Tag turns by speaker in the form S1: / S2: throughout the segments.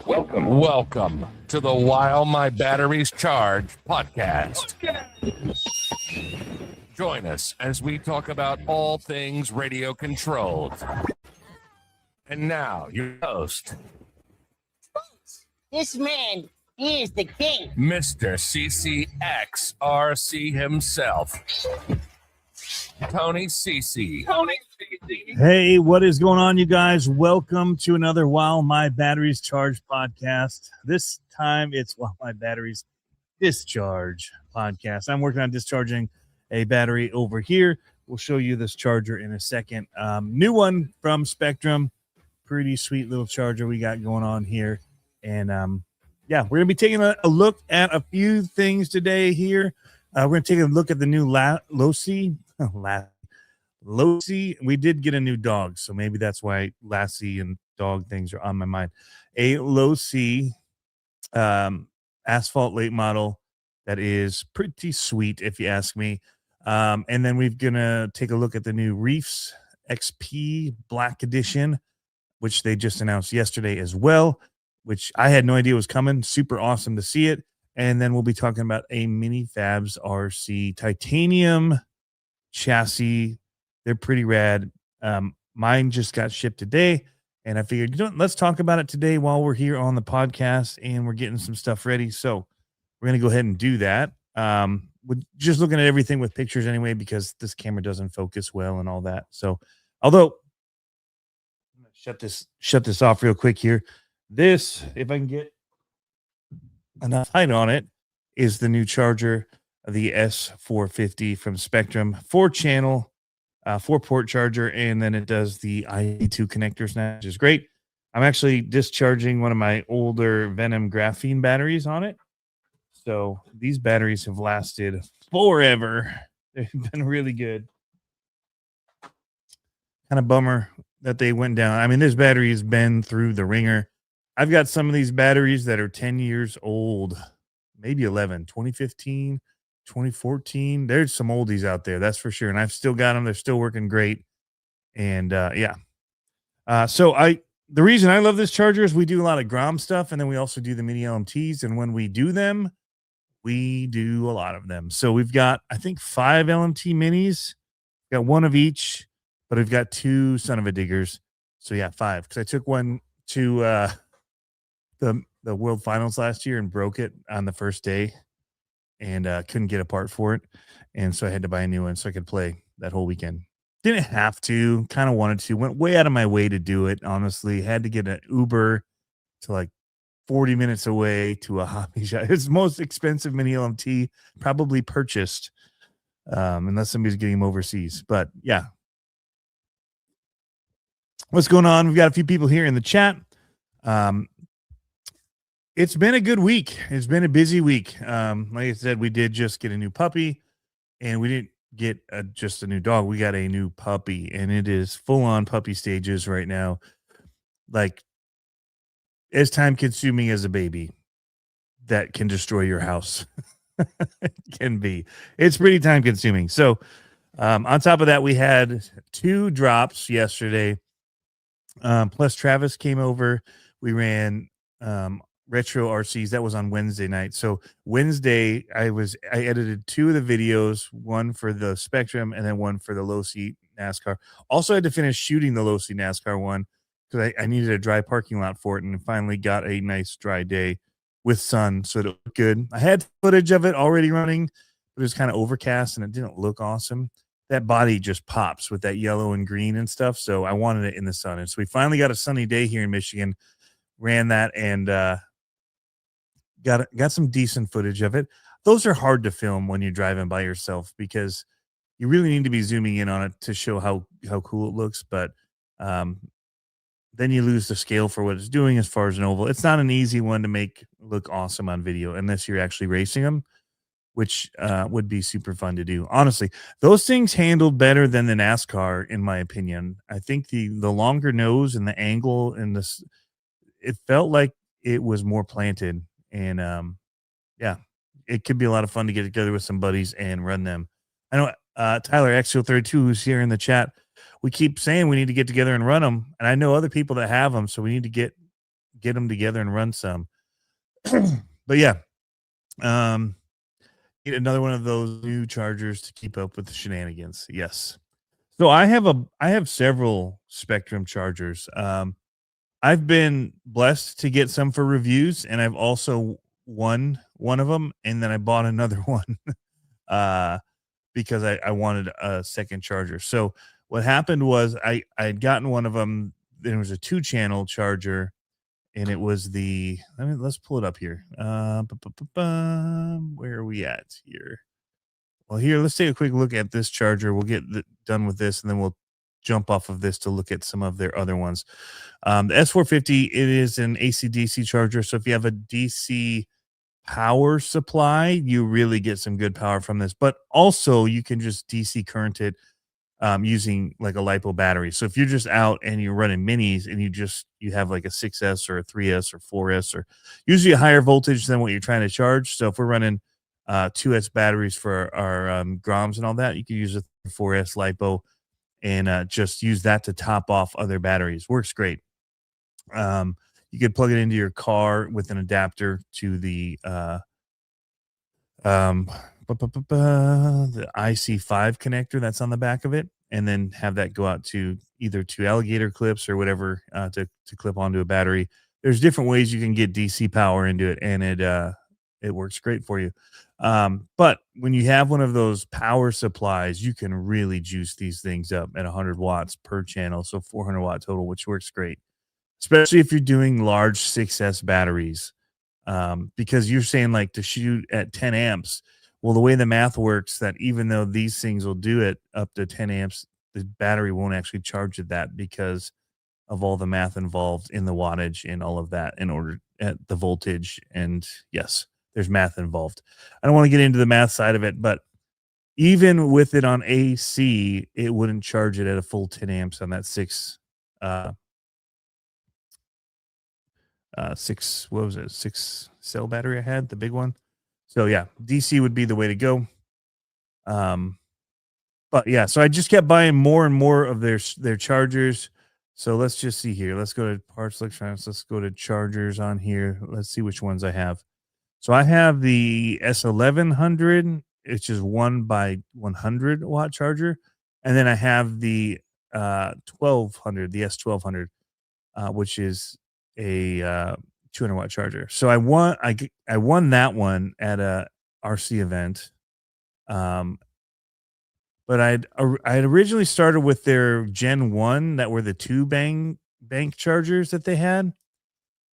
S1: Welcome to the While My Batteries Charge podcast. Join us as we talk about all things radio controlled. And now, your host,
S2: this man, he is the king.
S1: Mr. RC himself, Tony CC.
S3: Hey, what is going on, you guys? Welcome to another While My Batteries Charge podcast. This time it's While My Batteries Discharge podcast. I'm working on discharging a battery over here. We'll show you this charger in a second. New one from Spectrum. Pretty sweet little charger we got going on here. And yeah, we're going to be taking a look at a few things today here. We're going to take a look at the new Losi. We did get a new dog, so maybe that's why Lassie and dog things are on my mind. A Losi asphalt late model that is pretty sweet, if you ask me. And then we're going to take a look at the new Reefs XP Black Edition, which they just announced yesterday as well, which I had no idea was coming. Super awesome to see it. And then we'll be talking about a MinifabsRC titanium chassis. They're pretty rad. Mine just got shipped today, and I figured, let's talk about it today while we're here on the podcast and we're getting some stuff ready. So we're going to go ahead and do that. We're just looking at everything with pictures anyway, because this camera doesn't focus well and all that. So, although I'm going to shut this off real quick here. This, if I can get enough height on it, is the new charger, the S450 from Spectrum, 4-channel, 4-port charger, and then it does the IP2 connectors now, which is great. I'm actually discharging one of my older Venom graphene batteries on it. So these batteries have lasted forever. They've been really good. Kind of bummer that they went down. I mean, this battery has been through the ringer. I've got some of these batteries that are 10 years old, maybe 11, 2015, 2014. There's some oldies out there, that's for sure. And I've still got them. They're still working great. And yeah. So the reason I love this charger is we do a lot of Grom stuff, and then we also do the mini LMTs. And when we do them, we do a lot of them. So we've got, I think, 5 LMT minis. We've got one of each, but we've got 2 son of a diggers. So yeah, 5. Because I took one to the World Finals last year and broke it on the first day, and couldn't get a part for it. And so I had to buy a new one so I could play that whole weekend. Didn't have to, kind of wanted to, went way out of my way to do it. Honestly, had to get an Uber to like 40 minutes away to a hobby shop. It's the most expensive mini LMT probably purchased, unless somebody's getting them overseas. But yeah. What's going on? We've got a few people here in the chat. It's been a good week. It's been a busy week. Like I said, we did just get a new puppy, and we didn't get just a new dog. We got a new puppy, and it is full on puppy stages right now. Like, as time consuming as a baby that can destroy your house can be. It's pretty time consuming. So on top of that, we had 2 drops yesterday. Plus Travis came over. We ran retro RCs. That was on Wednesday night. So Wednesday I edited 2 of the videos, one for the Spectrum and then one for the Losi NASCAR. Also had to finish shooting the Losi NASCAR one because I needed a dry parking lot for it, and finally got a nice dry day with sun, so it looked good. I had footage of it already running, but it was kind of overcast and it didn't look awesome. That body just pops with that yellow and green and stuff, so I wanted it in the sun. And so we finally got a sunny day here in Michigan, ran that, and got some decent footage of it. Those are hard to film when you're driving by yourself because you really need to be zooming in on it to show how cool it looks. But then you lose the scale for what it's doing as far as an oval. It's not an easy one to make look awesome on video unless you're actually racing them, which would be super fun to do. Honestly, those things handled better than the NASCAR, in my opinion. I think the longer nose and the angle and it felt like it was more planted. And yeah, it could be a lot of fun to get together with some buddies and run them. I know Tyler X32, who's here in the chat, we keep saying we need to get together and run them, and I know other people that have them, so we need to get them together and run some. But yeah, need another one of those new chargers to keep up with the shenanigans. Yes. So I have several Spectrum chargers. I've been blessed to get some for reviews, and I've also won one of them, and then I bought another one because I wanted a second charger. So what happened was I had gotten one of them. There was a 2-channel charger, and it was let's pull it up here. Where are we at here? Well, here, let's take a quick look at this charger. We'll get done with this, and then we'll jump off of this to look at some of their other ones. The S450, it is an AC/DC charger. So if you have a DC power supply, you really get some good power from this. But also, you can just DC current it using like a LiPo battery. So if you're just out and you're running minis and you have like a 6S or a 3S or 4S, or usually a higher voltage than what you're trying to charge. So if we're running 2S batteries for our Groms and all that, you can use a 4S LiPo and just use that to top off other batteries. Works great. You could plug it into your car with an adapter to the IC5 connector that's on the back of it, and then have that go out to either to alligator clips or whatever to clip onto a battery. There's different ways you can get DC power into it, and it works great for you. But when you have one of those power supplies, you can really juice these things up at 100 watts per channel, so 400 watt total, which works great, especially if you're doing large 6S batteries. Because you're saying like to shoot at 10 amps. Well, the way the math works, that even though these things will do it up to 10 amps, the battery won't actually charge at that because of all the math involved in the wattage and all of that in order at the voltage. And yes, there's math involved. I don't want to get into the math side of it, but even with it on AC, it wouldn't charge it at a full 10 amps on that six cell battery I had, the big one. So yeah, DC would be the way to go. But yeah, so I just kept buying more and more of their chargers. So let's just see here. Let's go to parts electronics. Let's go to chargers on here. Let's see which ones I have. So I have the S1100, which is 1x100 watt charger, and then I have the 1200, the S1200, which is a 200 watt charger. So I won that one at a RC event. But I had originally started with their Gen 1 that were the 2 bank chargers that they had.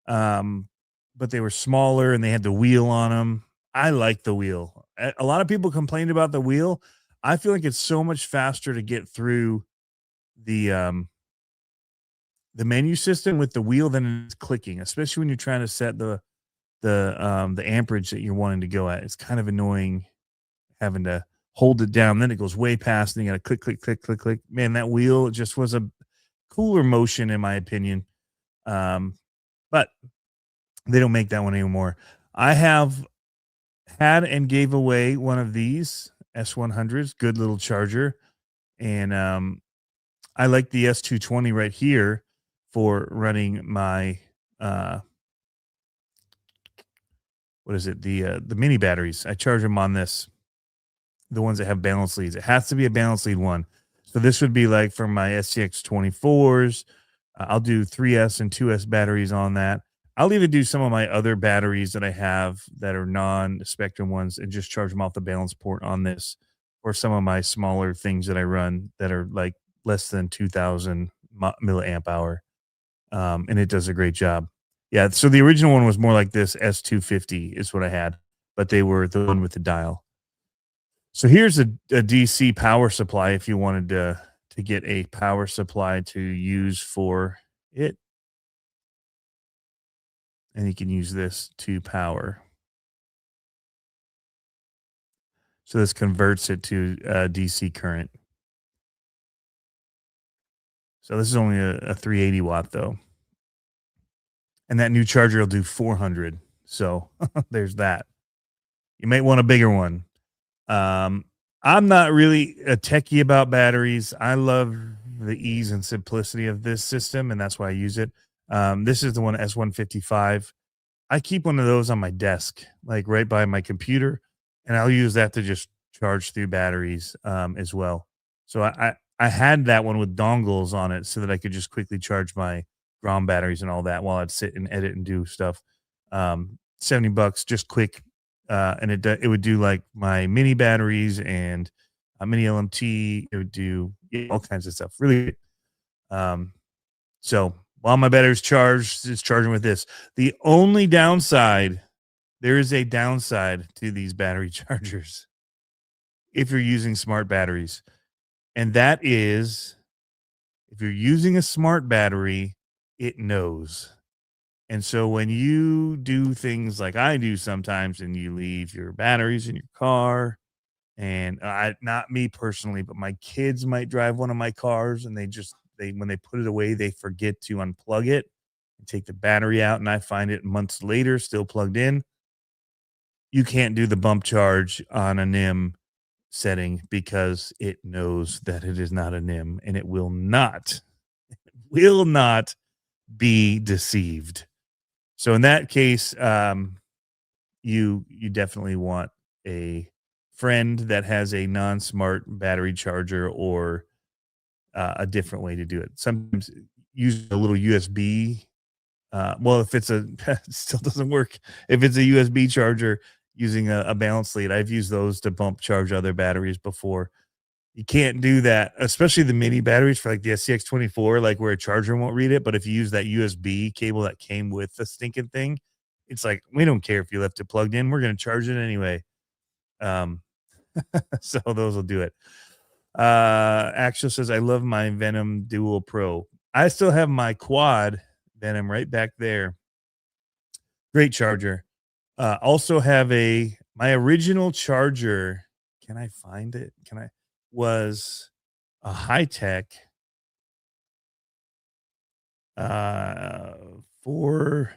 S3: But they were smaller and they had the wheel on them. I like the wheel. A lot of people complained about the wheel. I feel like it's so much faster to get through the menu system with the wheel than it's clicking, especially when you're trying to set the amperage that you're wanting to go at. It's kind of annoying having to hold it down, then it goes way past, and you got to click. Man, that wheel just was a cooler motion in my opinion. But they don't make that one anymore. I have had and gave away one of these S100s, good little charger, and I like the S220 right here for running my what is it, the mini batteries. I charge them on this, the ones that have balance leads. It has to be a balance lead one. So this would be like for my SCX 24s. I'll do 3S and 2S batteries on that. I'll even do some of my other batteries that I have that are non-Spectrum ones and just charge them off the balance port on this, or some of my smaller things that I run that are like less than 2,000 milliamp hour. And it does a great job. Yeah, so the original one was more like this. S250 is what I had, but they were the one with the dial. So here's a DC power supply if you wanted to get a power supply to use for it. And you can use this to power. So this converts it to DC current. So this is only a 380 watt though. And that new charger will do 400. So there's that. You might want a bigger one. I'm not really a techie about batteries. I love the ease and simplicity of this system, and that's why I use it. This is the one S155. I keep one of those on my desk, like right by my computer, and I'll use that to just charge through batteries as well. So I had that one with dongles on it so that I could just quickly charge my ROM batteries and all that while I'd sit and edit and do stuff. $70, just quick, and it would do like my mini batteries and a mini LMT. It would do all kinds of stuff. Really good. So while my battery's charged, it's charging with this. The only downside, there is a downside to these battery chargers if you're using smart batteries. And that is, if you're using a smart battery, it knows. And so when you do things like I do sometimes, and you leave your batteries in your car, and not me personally, but my kids might drive one of my cars, and when they put it away, they forget to unplug it and take the battery out, and I find it months later still plugged in. You can't do the bump charge on a NIM setting because it knows that it is not a NIM, and it will not be deceived. So in that case, you definitely want a friend that has a non-smart battery charger, or a different way to do it. Sometimes use a little USB. Well, if it's it still doesn't work. If it's a USB charger using a balance lead, I've used those to bump charge other batteries before. You can't do that, especially the mini batteries for like the SCX24, like where a charger won't read it. But if you use that USB cable that came with the stinking thing, it's like, we don't care if you left it plugged in. We're going to charge it anyway. So those will do it. Axel says, I love my Venom Dual Pro. I still have my quad Venom right back there. Great charger. Also have my original charger. Can I find it? Was a high-tech 4-port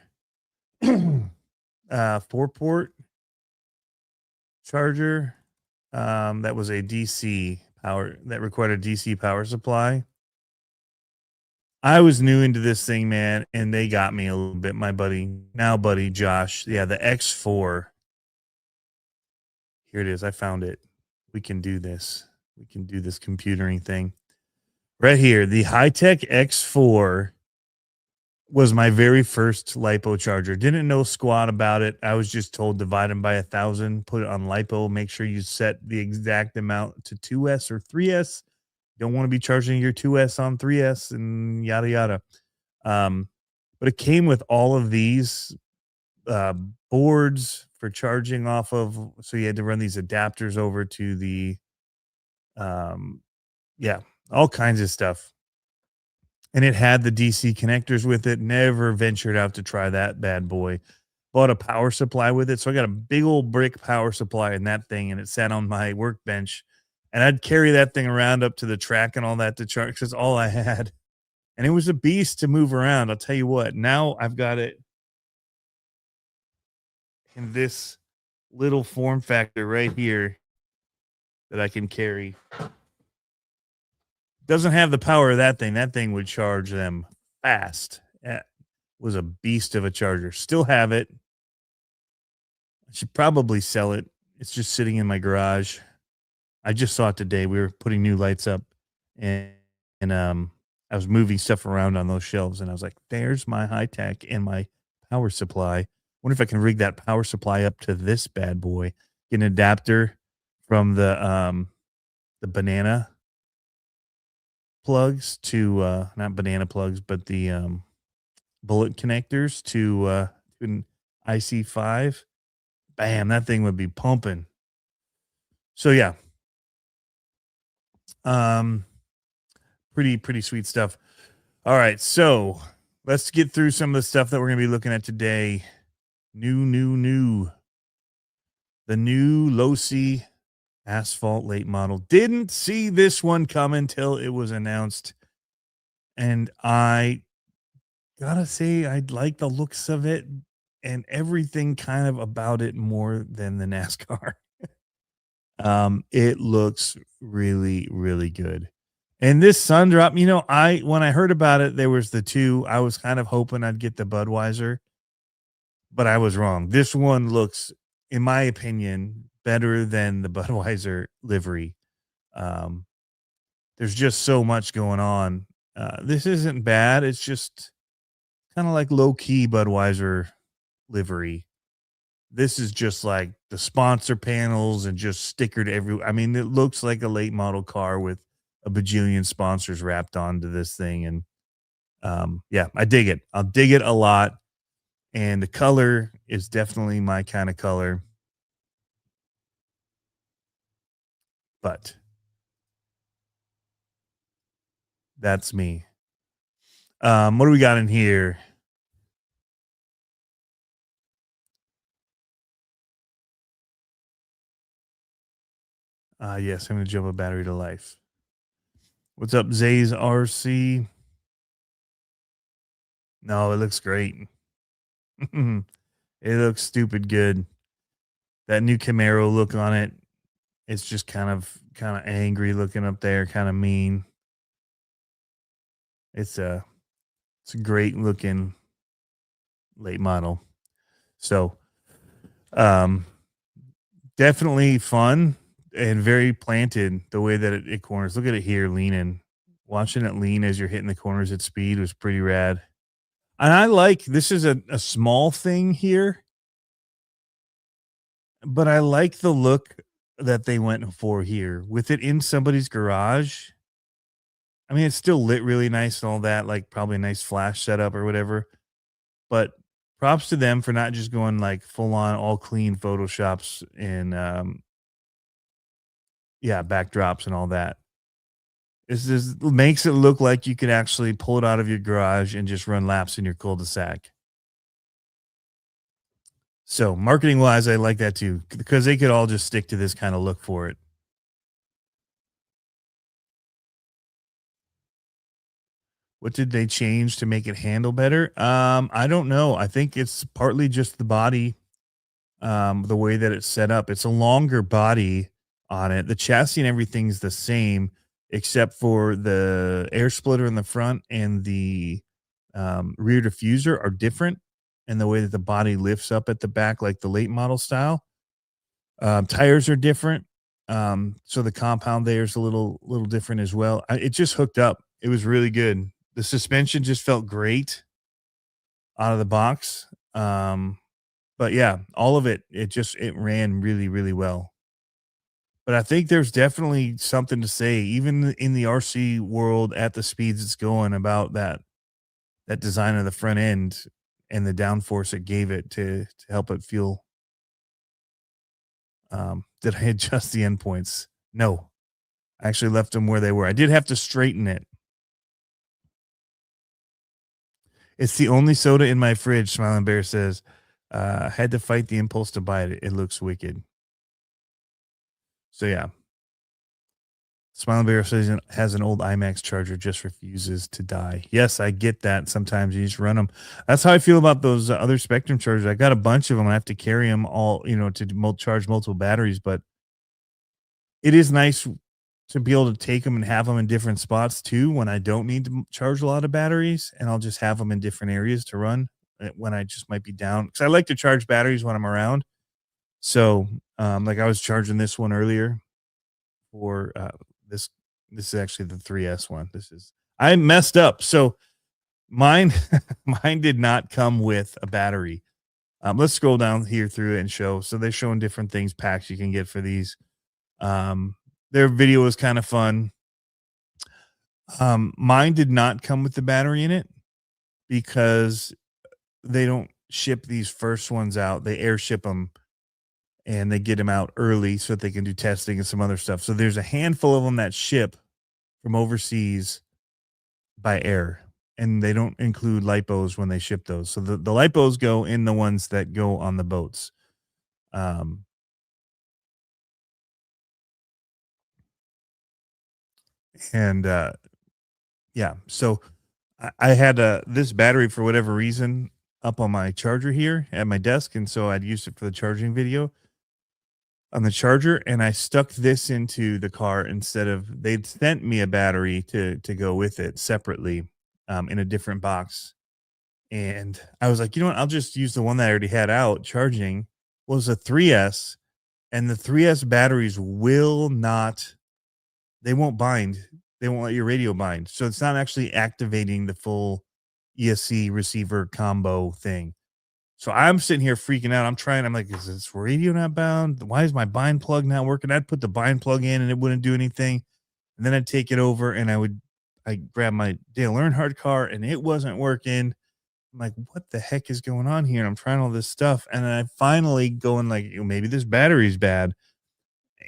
S3: charger that was a DC power, that required a DC power supply. I was new into this thing, man, and they got me a little bit. My buddy Josh, yeah, the X4. Here it is. I found it. We can do this. We can do this computering thing right here. The high-tech X4 was my very first LiPo charger. Didn't know squat about it. I was just told divide them by 1,000, put it on LiPo, make sure you set the exact amount to 2S or 3S. You don't want to be charging your 2S on 3S and yada, yada. But it came with all of these boards for charging off of. So you had to run these adapters over to the, all kinds of stuff. And it had the DC connectors with it. Never ventured out to try that bad boy. Bought a power supply with it. So I got a big old brick power supply in that thing, and it sat on my workbench. And I'd carry that thing around up to the track and all that to charge, because all I had. And it was a beast to move around. I'll tell you what, now I've got it in this little form factor right here that I can carry. Doesn't have the power of that thing. That thing would charge them fast. It was a beast of a charger. Still have it. I should probably sell it. It's just sitting in my garage. I just saw it today. We were putting new lights up, and I was moving stuff around on those shelves, and I was like, there's my high tech and my power supply. Wonder if I can rig that power supply up to this bad boy. Get an adapter from the banana plugs to not banana plugs, but the bullet connectors to an IC5. Bam, that thing would be pumping. So yeah. Pretty sweet stuff. All right, so let's get through some of the stuff that we're going to be looking at today. New. The new Losi Asphalt late model. Didn't see this one come until it was announced, and I gotta say I like the looks of it and everything kind of about it more than the NASCAR. It looks really good, And this sun drop, you know, when I heard about it, there was the two. I was kind of hoping I'd get the Budweiser, but I was wrong. This one looks, in my opinion, better than the Budweiser livery. There's just so much going on. This isn't bad. It's just kind of like low key Budweiser livery. This is just like the sponsor panels and just stickered everywhere. I mean, it looks like a late model car with a bajillion sponsors wrapped onto this thing. And yeah, I dig it. I'll dig it a lot. And the color is definitely my kind of color. But that's me. What do we got in here? Yes, I'm going to jump a battery to life. What's up, Zay's RC? No, it looks great. It looks stupid good. That new Camaro look on it, it's just kind of angry looking up there, kind of mean. It's a great looking late model. So, definitely fun and very planted the way that it corners. Look at it here leaning. Watching it lean as you're hitting the corners at speed was pretty rad. And I like, this is a small thing here, but I like the look that they went for here with it in somebody's garage. I mean, it's still lit really nice and all that, like probably a nice flash setup or whatever. But props to them for not just going like full on all clean photoshops and yeah, backdrops and all that. This just makes it look like you could actually pull it out of your garage and just run laps in your cul-de-sac. So marketing wise, I like that too, because they could all just stick to this kind of look for it. What did they change to make it handle better? I don't know. I think it's partly just the body, the way that it's set up. It's a longer body on it. The chassis and everything's the same, except for the air splitter in the front and the rear diffuser are different, and the way that the body lifts up at the back, like the late model style. Tires are different, so the compound there is a little different as well. It just hooked up. It was really good. The suspension just felt great out of the box. But yeah, all of it, it ran really, really well. But I think there's definitely something to say, even in the RC world at the speeds it's going, about that design of the front end and the downforce it gave it to help it feel. Did I adjust the endpoints? No, I actually left them where they were. I did have to straighten it. It's the only soda in my fridge, Smiling Bear says. Had to fight the impulse to buy it. It looks wicked. So yeah. Smiling Bear says it has an old IMAX charger, just refuses to die. Yes, I get that. Sometimes you just run them. That's how I feel about those other Spectrum chargers. I got a bunch of them. I have to carry them all, to charge multiple batteries. But it is nice to be able to take them and have them in different spots too, when I don't need to charge a lot of batteries, and I'll just have them in different areas to run when I just might be down. Because I like to charge batteries when I'm around. So, like I was charging this one earlier for this is actually the 3S one. I messed up. So mine did not come with a battery. Let's scroll down here through it and show. So they're showing different things, packs you can get for these. Their video was kind of fun. Mine did not come with the battery in it because they don't ship these first ones out. They air ship them and they get them out early so that they can do testing and some other stuff. So there's a handful of them that ship from overseas by air, and they don't include lipos when they ship those. So the lipos go in the ones that go on the boats. Yeah, so I had this battery for whatever reason up on my charger here at my desk, and so I'd used it for the charging video. on the charger, and I stuck this into the car instead of they'd sent me a battery to go with it separately, in a different box. And I was like, you know what? I'll just use the one that I already had out charging. Was a 3S, and the 3S batteries will not, they won't bind. They won't let your radio bind. So it's not actually activating the full ESC receiver combo thing. So I'm sitting here freaking out. I'm like, is this radio not bound? Why is my bind plug not working? I'd put the bind plug in and it wouldn't do anything. And then I'd take it over and I grab my Dale Earnhardt car and it wasn't working. I'm like, what the heck is going on here? And I'm trying all this stuff. And then I finally going like, maybe this battery's bad,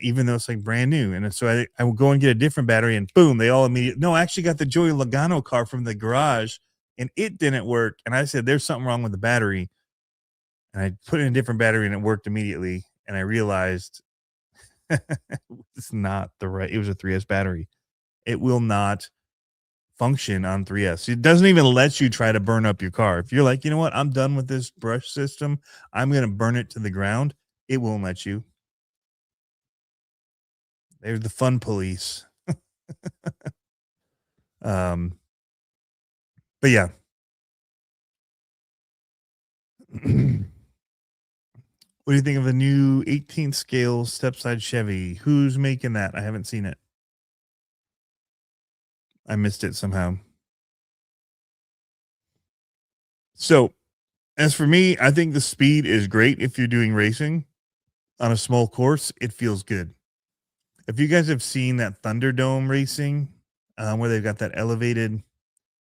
S3: even though it's like brand new. And so I would go and get a different battery and boom, they all immediately, no, I actually got the Joey Logano car from the garage and it didn't work. And I said, there's something wrong with the battery. And I put in a different battery and it worked immediately. And I realized it's not the right, it was a 3S battery. It will not function on 3S. It doesn't even let you try to burn up your car. If you're like, you know what, I'm done with this brush system, I'm going to burn it to the ground, it won't let you. They're the fun police. But yeah. What do you think of the new 18th scale step-side Chevy? Who's making that? I haven't seen it. I missed it somehow. So, as for me, I think the speed is great if you're doing racing on a small course. It feels good. If you guys have seen that Thunderdome racing, where they've got that elevated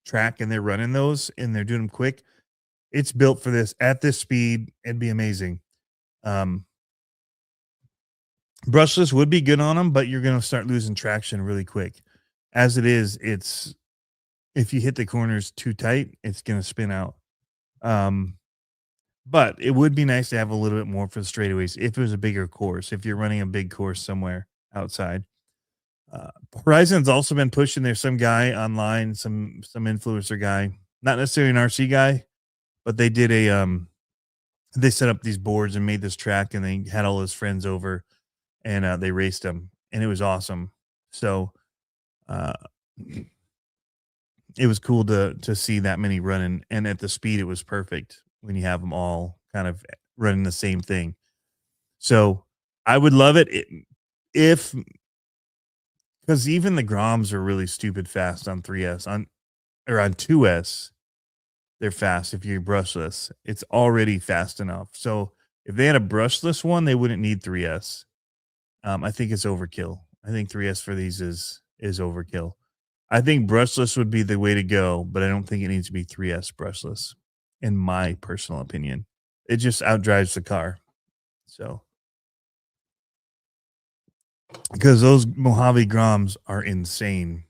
S3: track and they're running those and they're doing them quick, it's built for this. At this speed, it'd be amazing. Brushless would be good on them, but you're going to start losing traction really quick. As it is, it's, if you hit the corners too tight, it's going to spin out. But it would be nice to have a little bit more for the straightaways if it was a bigger course, if you're running a big course somewhere outside. Horizon's also been pushing. There's some guy online, some influencer guy, not necessarily an RC guy, but they did they set up these boards and made this track, and they had all his friends over, and they raced them, and it was awesome. So it was cool to see that many running, and at the speed, it was perfect when you have them all kind of running the same thing. So I would love it if, because even the Groms are really stupid fast on 3S, on 2S. They're fast if you're brushless. It's already fast enough. So if they had a brushless one, they wouldn't need 3S. I think it's overkill. I think 3S for these is overkill. I think brushless would be the way to go, but I don't think it needs to be 3S brushless, in my personal opinion. It just outdrives the car. So, because those Mojave Groms are insane.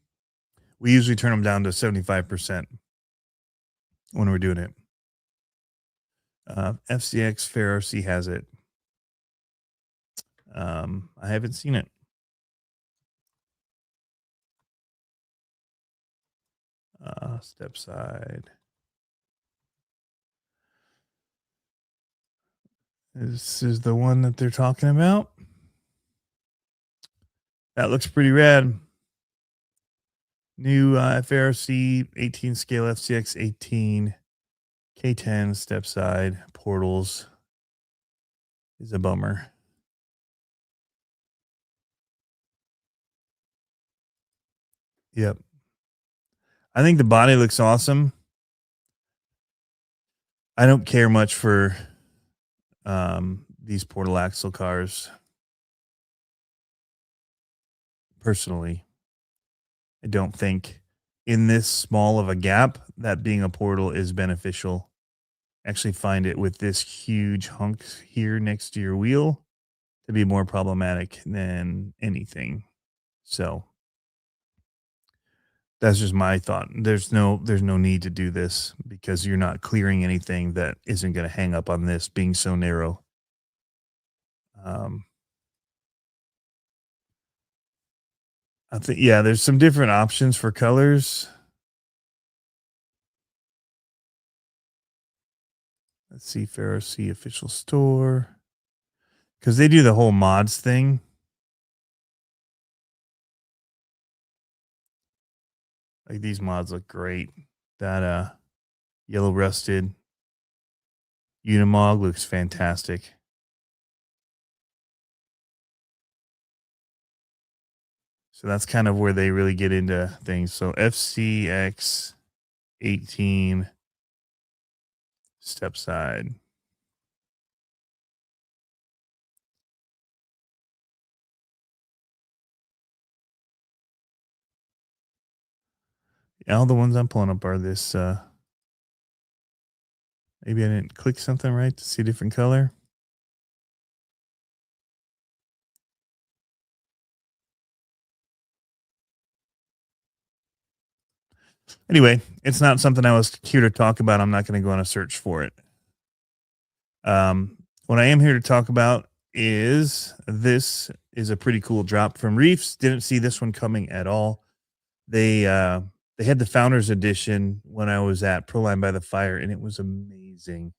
S3: We usually turn them down to 75% when we're doing it. FCX Fair RC has it. I haven't seen it. Step side. This is the one that they're talking about. That looks pretty rad. New FRC 18 scale FCX 18 K10 step side portals is a bummer. Yep. I think the body looks awesome. I don't care much for these portal axle cars. Personally, I don't think in this small of a gap that being a portal is beneficial. Actually find it with this huge hunk here next to your wheel to be more problematic than anything. So that's just my thought. There's no need to do this because you're not clearing anything that isn't going to hang up on this being so narrow. I think, yeah, there's some different options for colors. Let's see, Fair RC official store. because they do the whole mods thing. Like these mods look great. That yellow rusted Unimog looks fantastic. So that's kind of where they really get into things. So FCX 18 step side. All the ones I'm pulling up are this. Maybe I didn't click something right to see a different color. Anyway, it's not something I was here to talk about. I'm not going to go on a search for it. What I am here to talk about is this is a pretty cool drop from Reefs. Didn't see this one coming at all. They had the Founders Edition when I was at Proline by the Fire, and it was amazing.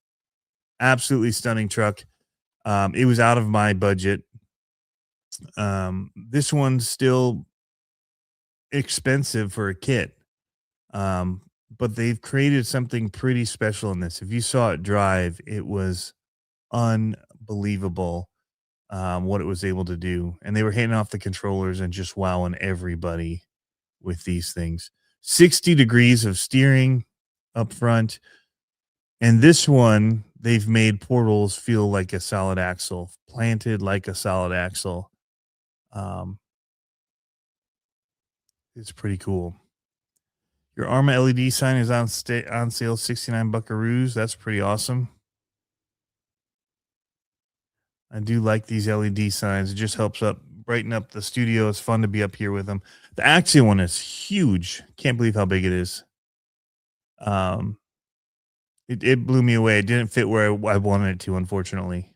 S3: Absolutely stunning truck. It was out of my budget. This one's still expensive for a kit. But they've created something pretty special in this. If you saw it drive, it was unbelievable what it was able to do. And they were handing off the controllers and just wowing everybody with these things. 60 degrees of steering up front. And this one, they've made portals feel like a solid axle, planted like a solid axle. It's pretty cool. Your Arma LED sign is on sale, 69 buckaroos. That's pretty awesome. I do like these LED signs. It just helps brighten up the studio. It's fun to be up here with them. The Axia one is huge. Can't believe how big it is. It blew me away. It didn't fit where I wanted it to, unfortunately.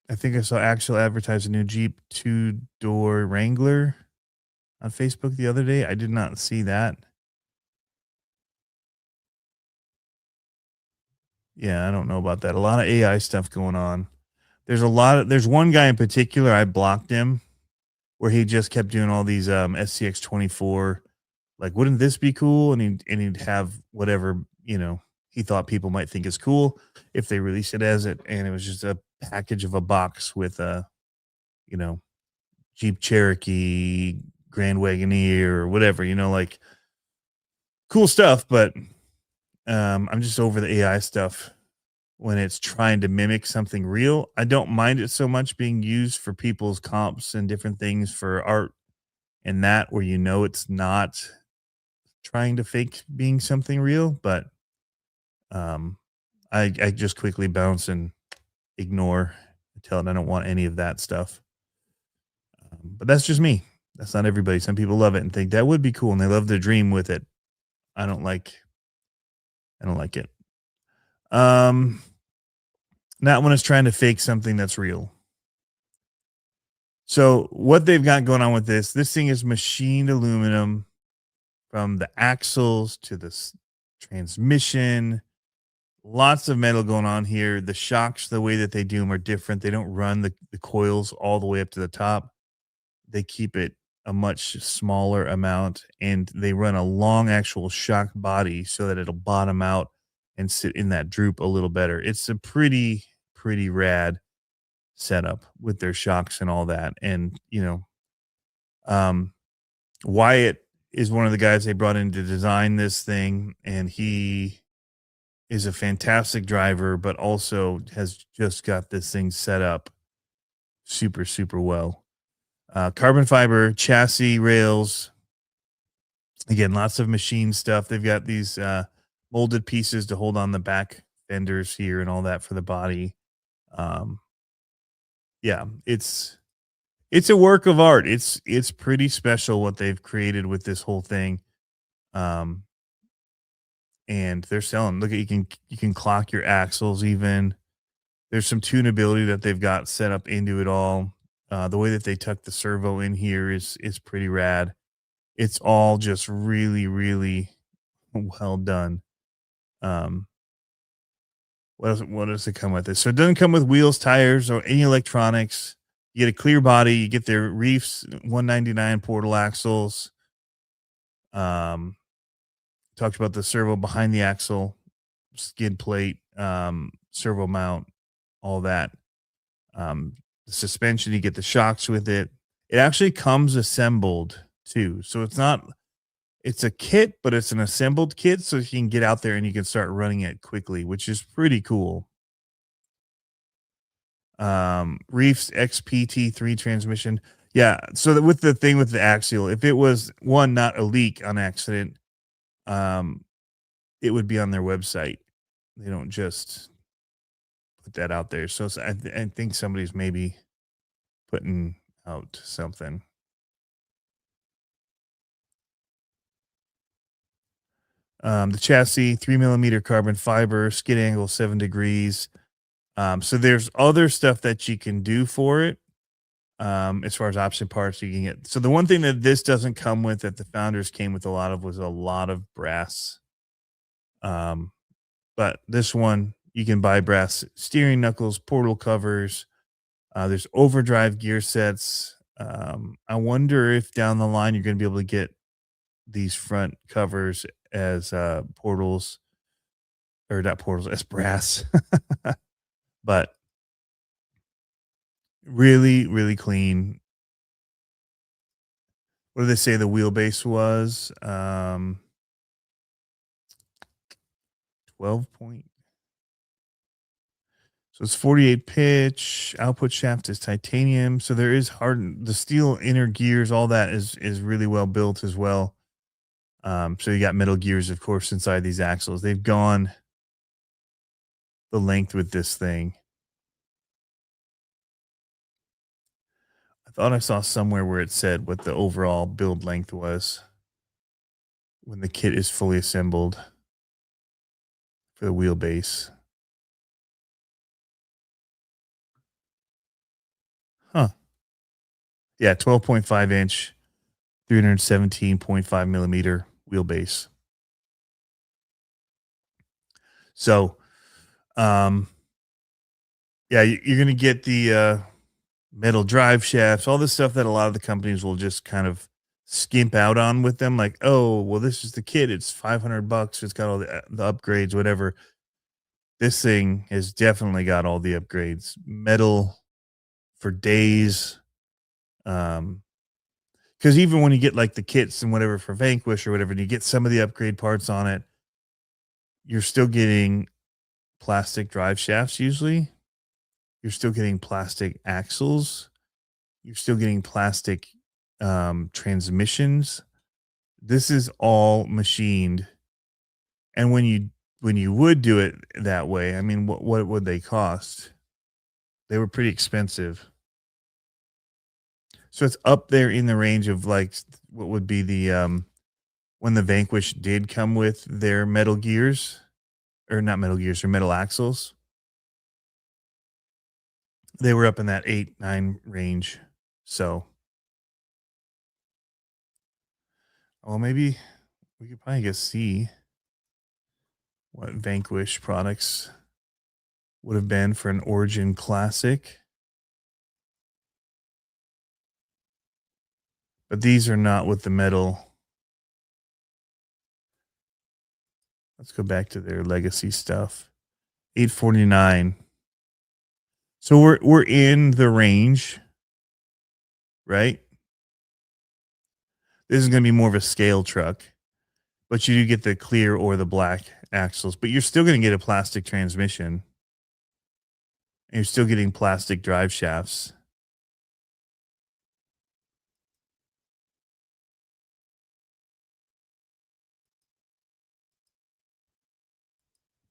S3: I think I saw Axel advertise a new Jeep 2-door Wrangler on Facebook the other day. I did not see that. Yeah, I don't know about that. A lot of AI stuff going on. There's one guy in particular, I blocked him, where he just kept doing all these SCX 24. Like, wouldn't this be cool? And he'd have whatever, he thought people might think is cool if they release it as it. And it was just a package of a box with a, Jeep Cherokee, Grand Wagoneer, or whatever, like cool stuff. But I'm just over the AI stuff when it's trying to mimic something real. I don't mind it so much being used for people's comps and different things for art and that, where it's not trying to fake being something real. But I just quickly bounce and ignore, tell it I don't want any of that stuff. But that's just me. That's not everybody. Some people love it and think that would be cool, and they love to dream with it. I don't like it. Not when it's trying to fake something that's real. So what they've got going on with this thing is machined aluminum from the axles to the transmission. Lots of metal going on here. The shocks, the way that they do them are different. They don't run the coils all the way up to the top. They keep it a much smaller amount, and they run a long actual shock body so that it'll bottom out and sit in that droop a little better. It's a pretty rad setup with their shocks and all that. And, Wyatt is one of the guys they brought in to design this thing, and he is a fantastic driver, but also has just got this thing set up super, super well. Carbon fiber chassis rails. Again, lots of machine stuff. They've got these molded pieces to hold on the back fenders here and all that for the body. Yeah, it's a work of art. It's pretty special what they've created with this whole thing. And they're selling. Look at, you can clock your axles even. There's some tunability that they've got set up into it all. The way that they tuck the servo in here is pretty rad. It's all just really, really well done. What does it come with? So it doesn't come with wheels, tires, or any electronics. You get a clear body. You get their Reefs 199 portal axles. Talked about the servo behind the axle, skid plate, servo mount, all that. The suspension, you get the shocks with it. It actually comes assembled too. So it's a kit, but it's an assembled kit. So you can get out there and you can start running it quickly, which is pretty cool. Reefs XPT3 transmission. Yeah. So with the thing with the axial, if it was not a leak on accident, it would be on their website. They don't just put that out there. So I think somebody's maybe putting out something. The chassis, 3mm carbon fiber, skid angle 7 degrees. So there's other stuff that you can do for it. As far as option parts you can get. So the one thing that this doesn't come with that the founders came with was a lot of brass. But this one you can buy brass steering knuckles, portal covers. There's overdrive gear sets. I wonder if down the line you're going to be able to get these front covers as portals, or not portals, as brass. But really, really clean. What do they say the wheelbase was? 12 point. So it's 48 pitch. Output shaft is titanium. So there is the steel inner gears. All that is really well built as well. So you got metal gears, of course, inside these axles. They've gone the length with this thing. I thought I saw somewhere where it said what the overall build length was when the kit is fully assembled for the wheelbase. Huh. Yeah, 12.5 inch, 317.5 millimeter wheelbase. So, yeah, you're going to get the metal drive shafts, all this stuff that a lot of the companies will just kind of skimp out on with them. Like, oh, well, this is the kit. It's $500. It's got all the upgrades, whatever. This thing has definitely got all the upgrades. Metal for days. Because even when you get like the kits and whatever for Vanquish or whatever, and you get some of the upgrade parts on it, you're still getting plastic drive shafts usually. You're still getting plastic axles. You're still getting plastic transmissions. This is all machined. And when you would do it that way, I mean, what would they cost? They were pretty expensive. So it's up there in the range of like what would be the when the Vanquish did come with their metal gears, or not metal gears, or metal axles. They were up in that 8-9 range. So, well, maybe we could probably just see what Vanquish products would have been for an Origin Classic. But these are not with the metal. Let's go back to their legacy stuff. $849. So we're in the range, right? This is going to be more of a scale truck, but you do get the clear or the black axles, but you're still going to get a plastic transmission. And you're still getting plastic drive shafts.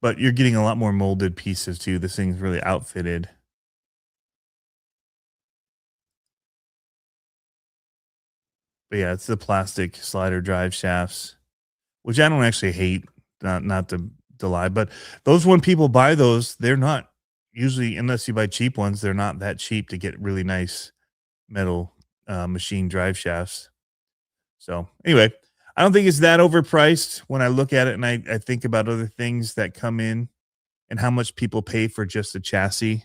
S3: But you're getting a lot more molded pieces too. This thing's really outfitted. But yeah, it's the plastic slider drive shafts, which I don't actually hate, not to lie. But those, when people buy those, they're not usually, unless you buy cheap ones, they're not that cheap to get really nice metal machine drive shafts. So anyway, I don't think it's that overpriced when I look at it and I think about other things that come in and how much people pay for just a chassis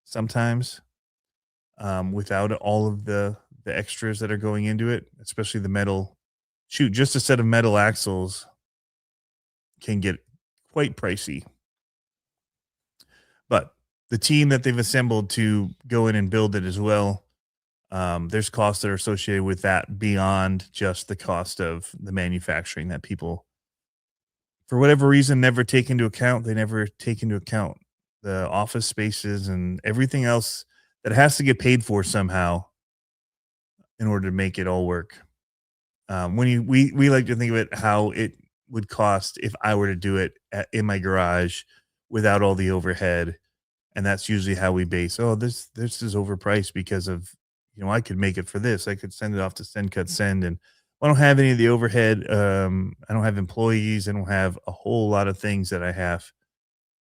S3: sometimes, without all of the extras that are going into it, especially the metal. Shoot, just a set of metal axles can get quite pricey. But the team that they've assembled to go in and build it as well, there's costs that are associated with that beyond just the cost of the manufacturing that people, for whatever reason, never take into account. They never take into account the office spaces and everything else that has to get paid for somehow in order to make it all work. When you we like to think of it how it would cost if I were to do it in my garage without all the overhead, and that's usually how we base. Oh, this is overpriced because of, I could make it for this. I could send it off to Send Cut Send, and I don't have any of the overhead. I don't have employees. I don't have a whole lot of things that I have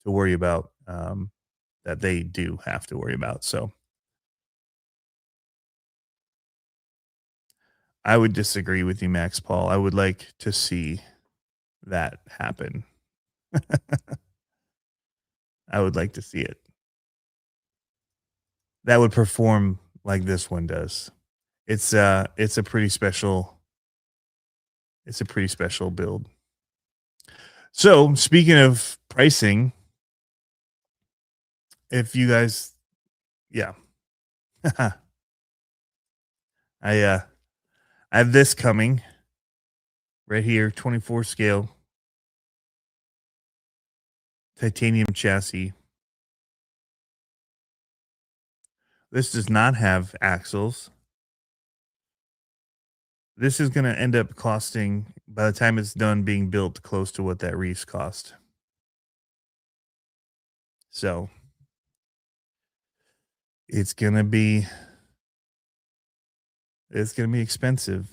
S3: to worry about, that they do have to worry about. So I would disagree with you, Max Paul. I would like to see that happen. I would like to see it. That would perform like this one does. It's a pretty special build. So, speaking of pricing, if you guys, yeah. I have this coming right here, 24 scale titanium chassis. This does not have axles. This is going to end up costing, by the time it's done being built, close to what that Reefs cost. So it's going to be expensive.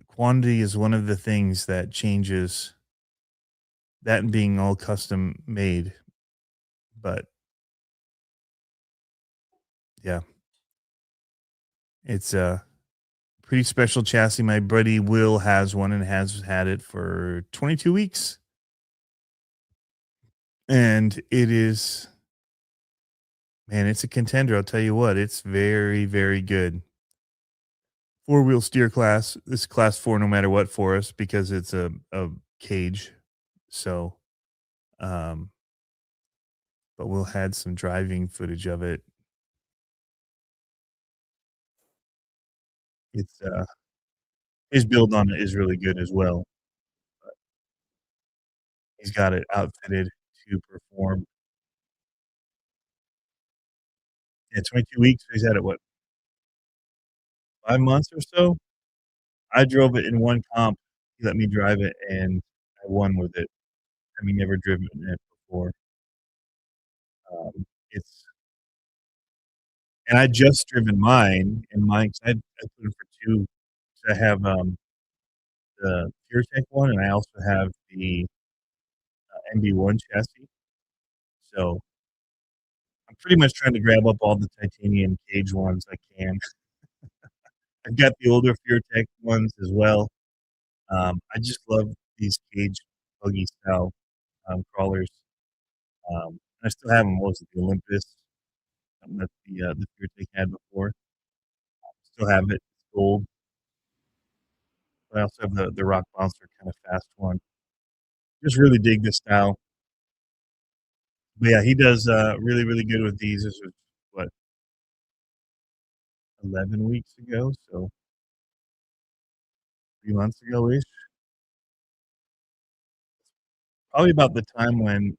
S3: Quantity is one of the things that changes, that and being all custom made. But yeah, it's a pretty special chassis. My buddy Will has one and has had it for 22 weeks. And it is, man, it's a contender. I'll tell you what, it's very, very good. Four-wheel steer class. This class 4 no matter what for us because it's a cage. So, um, but we'll had some driving footage of it. It's his build on it is really good as well. He's got it outfitted to perform. Yeah, 22 weeks. He's had it what, 5 months or so? I drove it in one comp. He let me drive it and I won with it. Having never driven it before. It's and I just driven mine, and mine 'cause I put it for 2. So I have, the PureTech one, and I also have the, MB1 chassis. So, I'm pretty much trying to grab up all the titanium cage ones I can. I've got the older PureTech ones as well. I just love these cage buggy style, crawlers. I still have them. What was it, the Olympus, that the PureTech had before. Still have it. It's gold. I also have the Rock Bouncer kinda fast one. Just really dig this style. But yeah, he does, really, really good with these. This was, what, 11 weeks ago? So 3 months ago-ish? Probably about the time when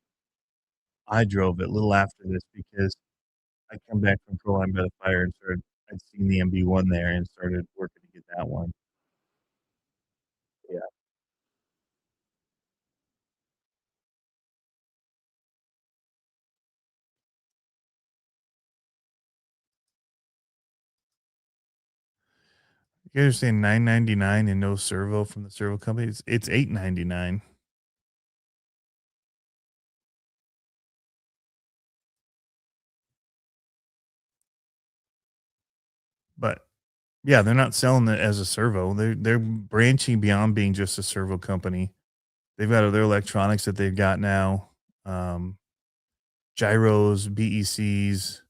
S3: I drove it, a little after this, because I come back from Proline by the Fire and I'd seen the MB1 there and started working to get that one. Yeah. You guys are saying $9.99 and no servo from the servo company? It's $8.99. But Yeah, they're not selling it as a servo. They're branching beyond being just a servo company. They've got other electronics that they've got now, um, gyros, BECs.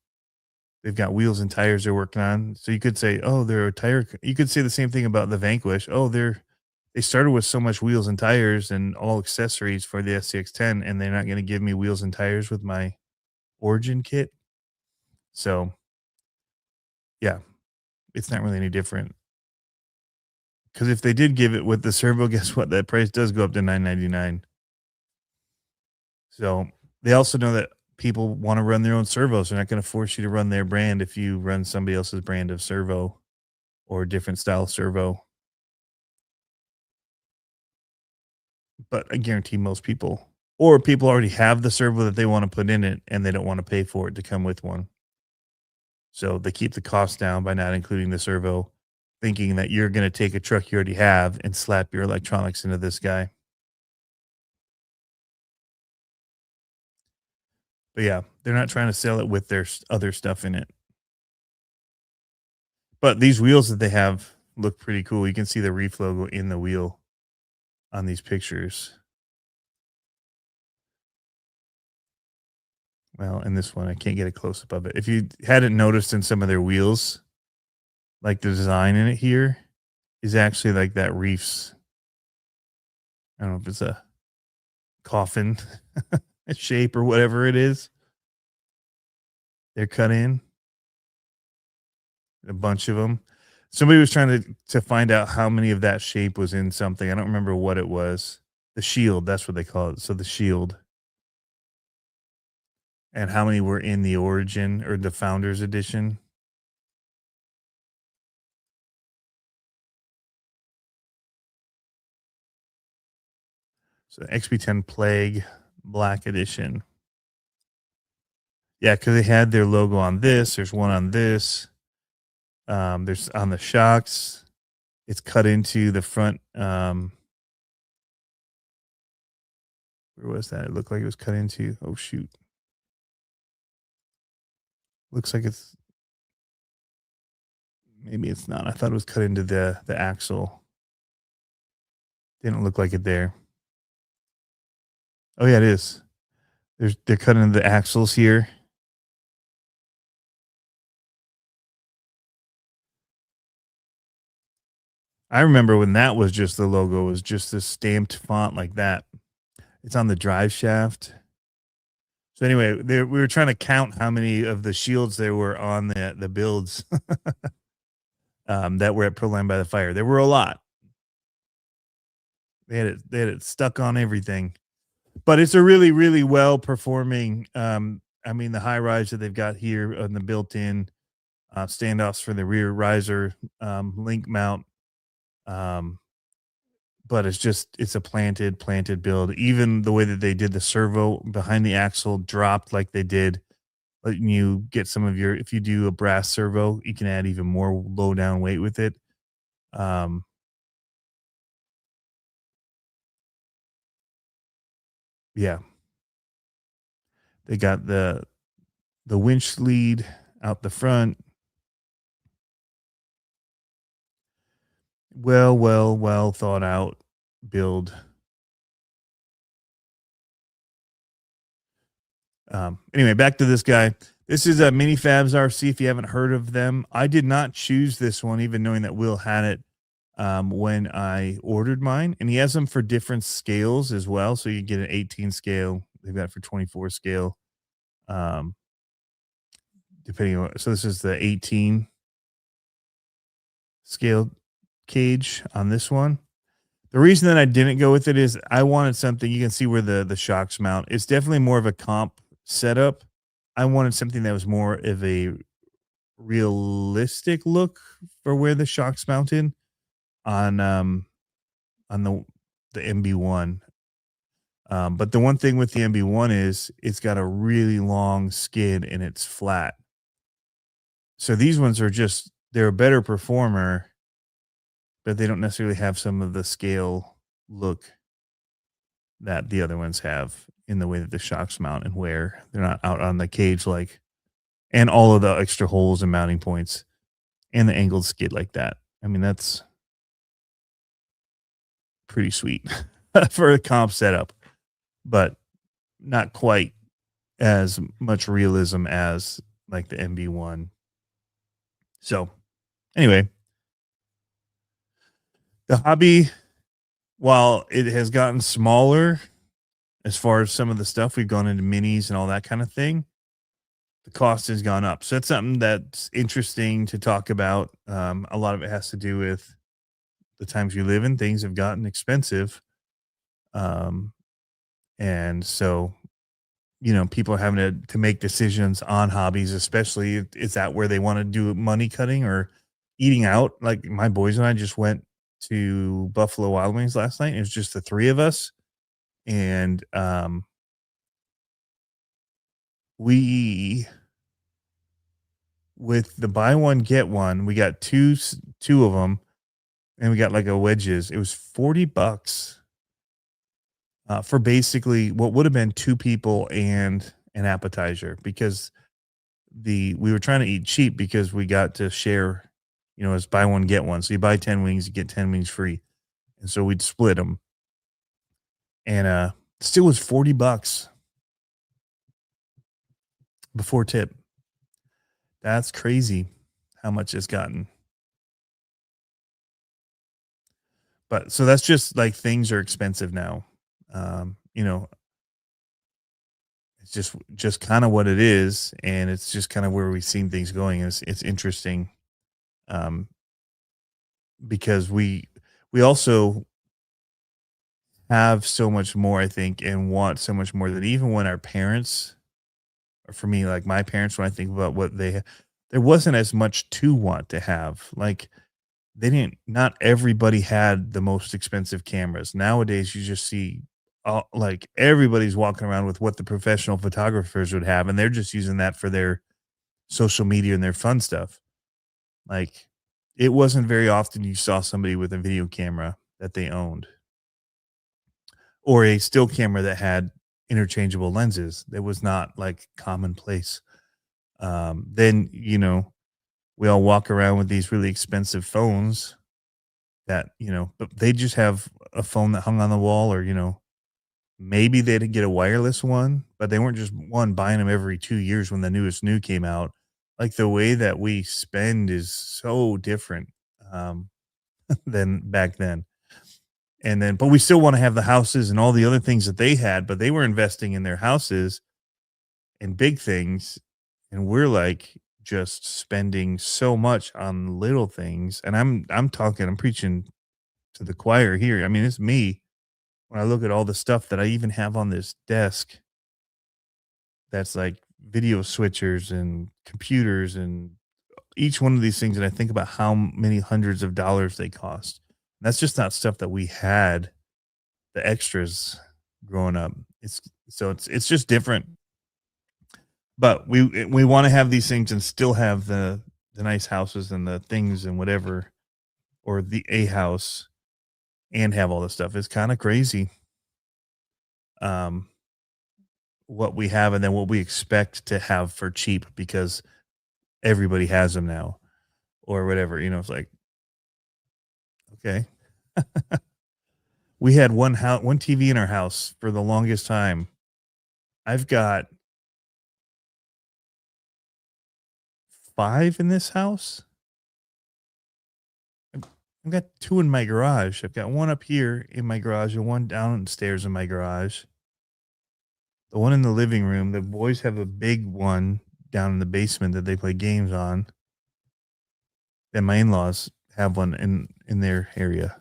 S3: They've got wheels and tires they're working on. So you could say, oh, they're a tire. You could say the same thing about the Vanquish. Oh, they started with so much wheels and tires and all accessories for the SCX10, and they're not going to give me wheels and tires with my Origin kit. So yeah, it's not really any different. Because if they did give it with the servo, guess what? That price does go up to $999. So they also know that people want to run their own servos. They're not going to force you to run their brand if you run somebody else's brand of servo or a different style servo. But I guarantee most people, or people already have the servo that they want to put in it and they don't want to pay for it to come with one. So they keep the cost down by not including the servo, thinking that you're going to take a truck you already have and slap your electronics into this guy. But yeah, they're not trying to sell it with their other stuff in it. But these wheels that they have look pretty cool. You can see the Reef logo in the wheel on these pictures. Well, in this one, I can't get a close up of it. If you hadn't noticed in some of their wheels, like the design in it here is actually like that Reef's. I don't know if it's a coffin shape or whatever it is. They're cut in. A bunch of them. Somebody was trying to find out how many of that shape was in something. I don't remember what it was. The shield, that's what they call it. So the shield. And how many were in the Origin or the Founders Edition. So XP10 Plague Black Edition. Yeah, because they had their logo on this. There's one on this. There's on the shocks. It's cut into the front. Where was that? It looked like it was cut into. Oh, shoot. Looks like it's. Maybe it's not. I thought it was cut into the axle. Didn't look like it there. Oh, yeah, it is. They're cutting into the axles here. I remember when that was just the logo, was just this stamped font like that. It's on the drive shaft. So anyway, we were trying to count how many of the shields there were on the builds that were at Proline by the Fire. There were a lot. They had it stuck on everything. But it's a really, really well performing. I mean, the high rise that they've got here on the built-in standoffs for the rear riser link mount. But it's a planted build. Even the way that they did the servo behind the axle dropped like they did, letting you get some of your, if you do a brass servo, you can add even more low down weight with it. Yeah. They got the winch lead out the front. Well thought out build. Anyway, back to this guy. This is a MinifabsRC. If you haven't heard of them, I did not choose this one, even knowing that Will had it when I ordered mine. And he has them for different scales as well. So you get an 18 scale. They've got it for 24 scale. Depending on, so this is the 18 scale cage on this one. The reason that I didn't go with it is I wanted something. You can see where the shocks mount. It's definitely more of a comp setup. I wanted something that was more of a realistic look for where the shocks mounted on the MB1. But the one thing with the MB1 is it's got a really long skid and it's flat. So these ones are they're a better performer, but they don't necessarily have some of the scale look that the other ones have in the way that the shocks mount and wear. They're not out on the cage and all of the extra holes and mounting points. and the angled skid like that. I mean, that's pretty sweet for a comp setup, but not quite as much realism as like the MB1. So anyway, the hobby, while it has gotten smaller as far as some of the stuff we've gone into minis and all that kind of thing, the cost has gone up. So that's something that's interesting to talk about. A lot of it has to do with the times we live in. Things have gotten expensive. And so, people are having to make decisions on hobbies, especially is that where they want to do money cutting or eating out. Like my boys and I just went to Buffalo Wild Wings last night. It was just the three of us. And we, with the buy one get one, we got two of them, and we got like a wedges. It was $40 for basically what would have been two people and an appetizer, because we were trying to eat cheap because we got to share, as buy one get one. So you buy 10 wings, you get 10 wings free, and so we'd split them, and still was $40 before tip. That's crazy how much it's gotten. But so that's just like things are expensive now. It's just kind of what it is, and it's just kind of where we've seen things going. It's interesting, because we also have so much more, I think, and want so much more that even when our parents, or for me, like my parents, when I think about what there wasn't as much to want to have. Like not everybody had the most expensive cameras. Nowadays, you just see like everybody's walking around with what the professional photographers would have, and they're just using that for their social media and their fun stuff. Like it wasn't very often you saw somebody with a video camera that they owned, or a still camera that had interchangeable lenses. That was not like commonplace. Then, we all walk around with these really expensive phones that, but they just have a phone that hung on the wall, or, maybe they'd get a wireless one, but they weren't just buying them every 2 years when the newest new came out. Like the way that we spend is so different than back then. And then, but we still want to have the houses and all the other things that they had, but they were investing in their houses and big things. And we're like just spending so much on little things. And I'm preaching to the choir here. I mean, it's me. When I look at all the stuff that I even have on this desk, that's like video switchers and computers and each one of these things, and I think about how many hundreds of dollars they cost. That's just not stuff that we had, the extras growing up. It's just different. But we want to have these things and still have the nice houses and the things and whatever, or a house, and have all this stuff. It's kind of crazy. What we have and then what we expect to have for cheap because everybody has them now, or whatever. It's like, okay. We had one TV in our house for the longest time. I've got 5 in this house. I've got 2 in my garage. I've got one up here in my garage and one downstairs in my garage. The one in the living room, the boys have a big one down in the basement that they play games on. Then my in-laws have one in their area.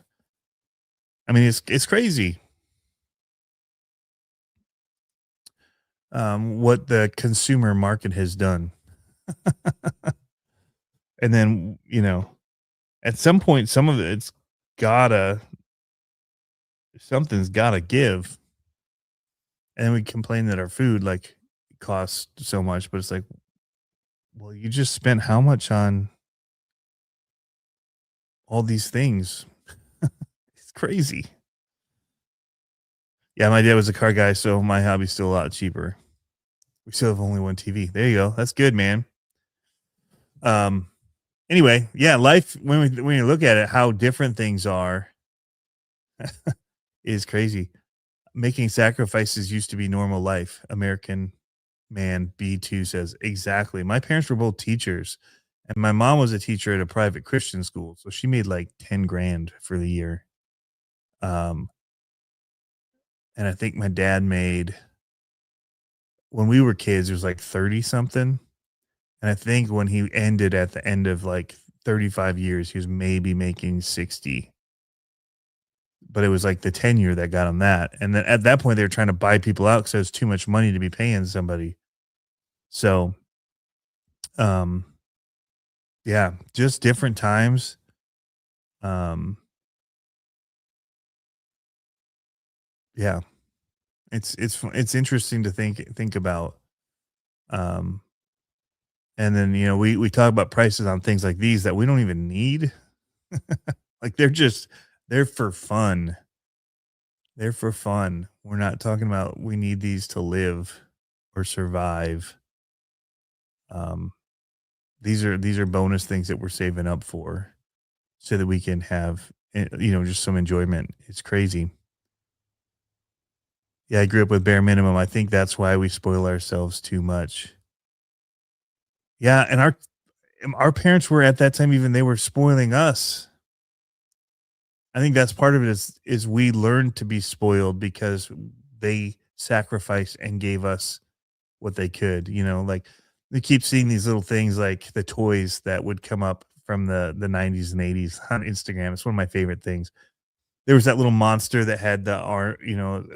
S3: I mean, it's crazy. What the consumer market has done. And then, at some point, some of it's something's gotta give. And we complain that our food costs so much, but it's like, well, you just spent how much on all these things? It's crazy. Yeah, my dad was a car guy, so my hobby's still a lot cheaper. We still have only one TV. There you go. That's good, man. Anyway, yeah, life when you look at it, how different things are is crazy. Making sacrifices used to be normal life. American Man B2 says, exactly. My parents were both teachers, and my mom was a teacher at a private Christian school. So she made like 10 grand for the year. Um, and I think my dad made, when we were kids, it was like 30 something. And I think when he ended at the end of like 35 years, he was maybe making 60. But it was like the tenure that got him that. And then at that point, they were trying to buy people out because it was too much money to be paying somebody. So, um, yeah, just different times. Yeah, it's interesting to think about. Um, and then we talk about prices on things like these that we don't even need. Like they're for fun. They're for fun. We're not talking about we need these to live or survive. Um, these are bonus things that we're saving up for so that we can have just some enjoyment. It's crazy. Yeah, I grew up with bare minimum. I think that's why we spoil ourselves too much. Yeah, and our parents were at that time, even they were spoiling us. I think that's part of it is we learned to be spoiled because they sacrificed and gave us what they could, like we keep seeing these little things like the toys that would come up from the 90s and 80s on Instagram. It's one of my favorite things. There was that little monster that had a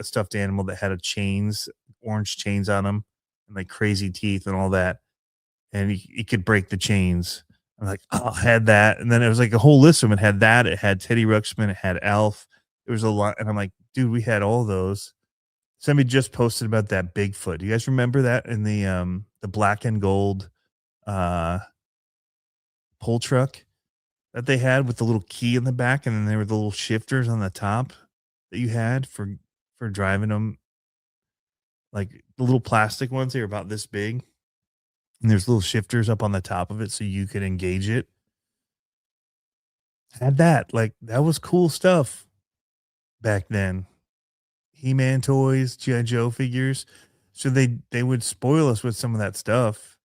S3: stuffed animal that had orange chains on him and like crazy teeth and all that. And he could break the chains. I'm like, oh, I had that. And then it was like a whole list of them. It had that. It had Teddy Ruxpin. It had Alf. There was a lot. And I'm like, dude, we had all those. Somebody just posted about that Bigfoot. Do you guys remember that in the black and gold uh pull truck that they had with the little key in the back, and then there were the little shifters on the top that you had for driving them, like the little plastic ones. They were about this big, and there's little shifters up on the top of it so you could engage it. Had that. Like that was cool stuff back then. He-Man toys, G.I. Joe figures. So they would spoil us with some of that stuff.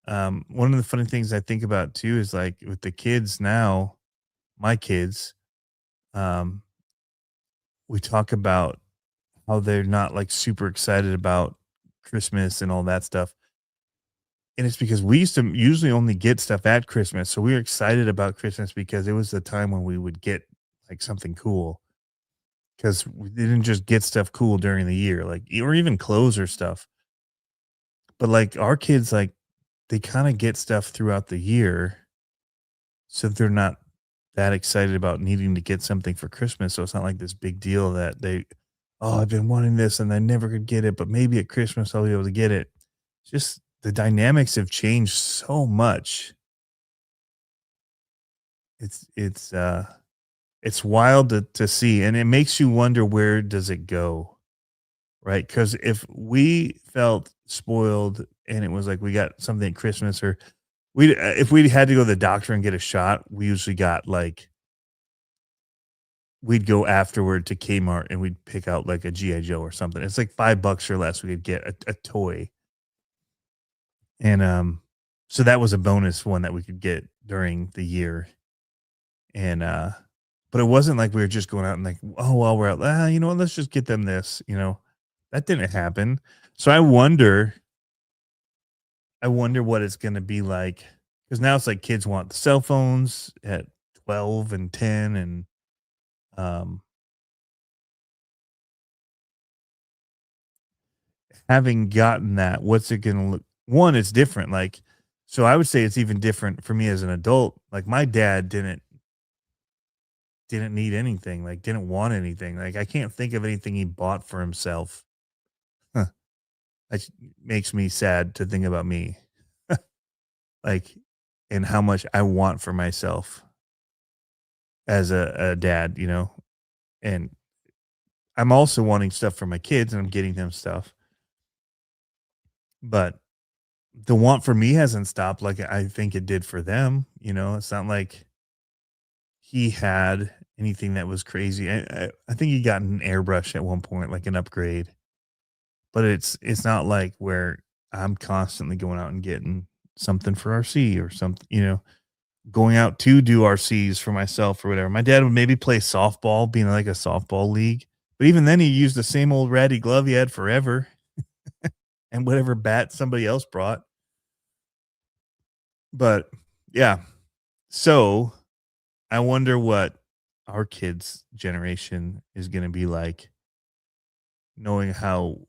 S3: One of the funny things I think about too is like with the kids now, my kids, um, we talk about how they're not like super excited about Christmas and all that stuff. And it's because we used to usually only get stuff at Christmas. So we were excited about Christmas because it was the time when we would get like something cool. Because we didn't just get stuff cool during the year, like or even clothes or stuff. But like our kids, like they kind of get stuff throughout the year. So they're not that excited about needing to get something for Christmas. So it's not like this big deal that I've been wanting this and I never could get it, but maybe at Christmas I'll be able to get it. Just the dynamics have changed so much. It's wild to see, and it makes you wonder, where does it go? Right? Because if we felt spoiled and it was like we got something at Christmas, or if we had to go to the doctor and get a shot, we usually got like we'd go afterward to Kmart and we'd pick out like a GI Joe or something. It's like $5 or less. We could get a toy, and so that was a bonus one that we could get during the year, and but it wasn't like we were just going out and like, oh, while we're out, you know what, let's just get them this. That didn't happen. So I wonder what it's going to be like, because now it's like kids want the cell phones at 12 and 10, and having gotten that, what's it going to look? One, it's different. Like, so I would say it's even different for me as an adult. Like my dad didn't need anything, like didn't want anything. Like I can't think of anything he bought for himself. Huh. That makes me sad to think about me. Like, and how much I want for myself as a dad, and I'm also wanting stuff for my kids and I'm getting them stuff. But the want for me hasn't stopped like I think it did for them. It's not like he had anything that was crazy. I think he got an airbrush at one point, like an upgrade, but it's not like where I'm constantly going out and getting something for RC or something, going out to do RCs for myself or whatever. My dad would maybe play softball, being like a softball league, but even then he used the same old ratty glove he had forever and whatever bat somebody else brought. But yeah, so I wonder what our kids' generation is going to be like, knowing how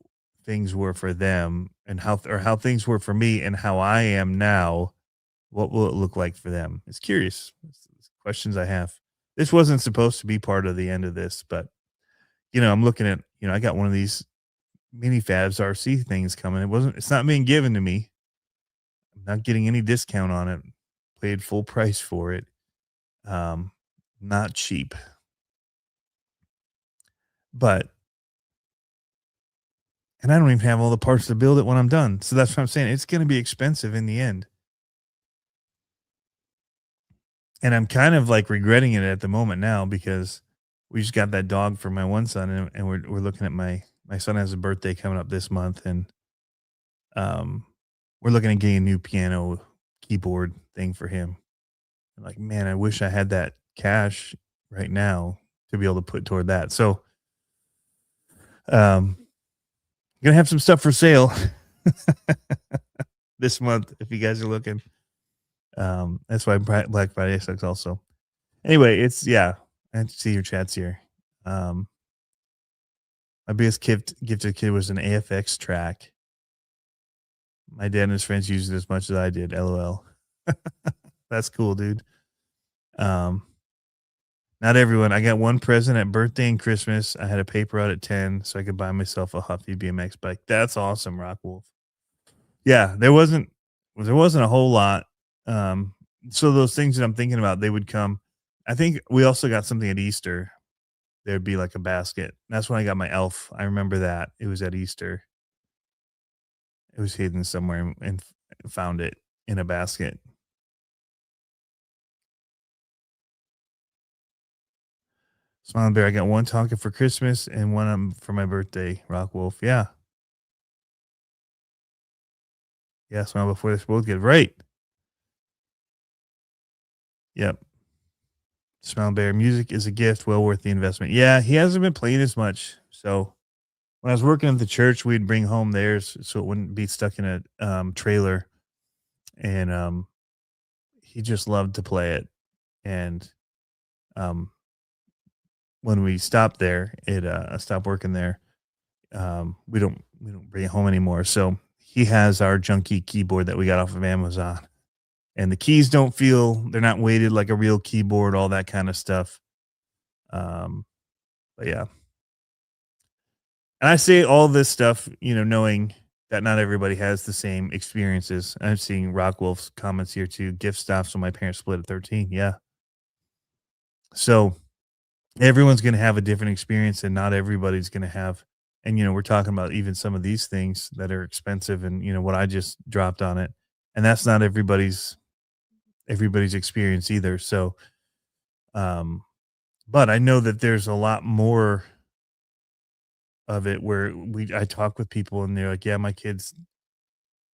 S3: things were for them and how things were for me and how I am now. What will it look like for them? It's curious. It's questions I have. This wasn't supposed to be part of the end of this, but I'm looking at, I got one of these MinifabsRC things coming. It's not being given to me. I'm not getting any discount on it. Paid full price for it. Not cheap. But and I don't even have all the parts to build it when I'm done. So that's what I'm saying. It's going to be expensive in the end. And I'm kind of like regretting it at the moment now because we just got that dog for my one son, and we're looking at my son has a birthday coming up this month, and we're looking at getting a new piano keyboard thing for him. I'm like, man, I wish I had that cash right now to be able to put toward that. So gonna have some stuff for sale this month if you guys are looking. That's why Black Friday sucks also. Anyway, I have to see your chats here. My biggest gift to a kid was an AFX track. My dad and his friends used it as much as I did. LOL. That's cool, dude. Not everyone. I got one present at birthday and Christmas. I had a paper out at 10 so I could buy myself a Huffy BMX bike. That's awesome, Rockwolf. Yeah, there wasn't a whole lot. So those things that I'm thinking about, they would come. I think we also got something at Easter. There'd be like a basket. That's when I got my elf. I remember that. It was at Easter. It was hidden somewhere and found it in a basket. Smiling Bear, I got one Tonka for Christmas and one for my birthday. Rockwolf. Yeah. Yeah, Smile before this both get right. Yep. Smile Bear, music is a gift, well worth the investment. Yeah, he hasn't been playing as much. So when I was working at the church, we'd bring home theirs so it wouldn't be stuck in a trailer. And he just loved to play it. And when we stopped there, I stopped working there. We don't bring it home anymore. So he has our junky keyboard that we got off of Amazon. And the keys they're not weighted like a real keyboard, all that kind of stuff. But yeah. And I say all this stuff, knowing that not everybody has the same experiences. I'm seeing Rockwolf's comments here too. Gift stops when my parents split at 13. Yeah. So everyone's going to have a different experience, and not everybody's going to have. And, we're talking about even some of these things that are expensive and, what I just dropped on it. And that's not everybody's experience either. So, but I know that there's a lot more of it where I talk with people and they're like, yeah, my kids,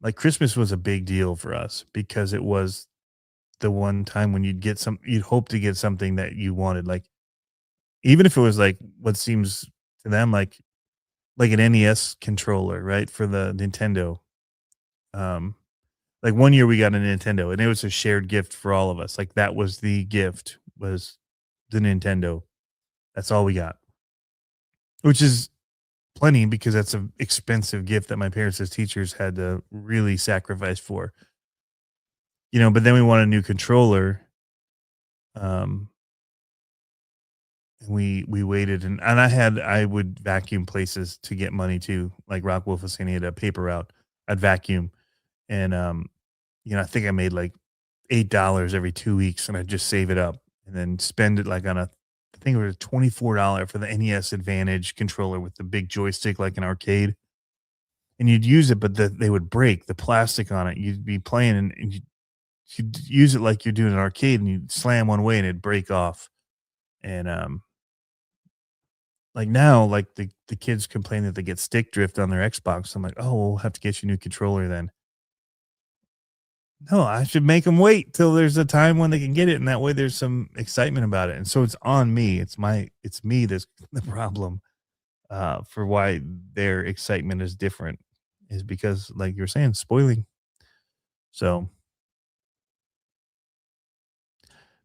S3: like Christmas was a big deal for us because it was the one time when you'd hope to get something that you wanted. Like, even if it was like what seems to them like an NES controller, right? For the Nintendo. Like one year we got a Nintendo and it was a shared gift for all of us. Like that was the gift, was the Nintendo. That's all we got, which is plenty because that's an expensive gift that my parents as teachers had to really sacrifice for. But then we want a new controller. And we waited and I would vacuum places to get money too. Like Rockwolf was saying, he had a paper route. I'd vacuum. And I think I made like $8 every 2 weeks, and I'd just save it up and then spend it like I think it was $24 for the NES Advantage controller with the big joystick like an arcade. and you'd use it, but they would break the plastic on it. You'd be playing and you'd use it like you're doing an arcade, and you'd slam one way and it'd break off. And like now, like the kids complain that they get stick drift on their Xbox. I'm like, oh, we'll have to get you a new controller then. No, I should make them wait till there's a time when they can get it, and that way there's some excitement about it. And so it's on me. It's me that's the problem for why their excitement is different, is because, like you're saying, spoiling. So,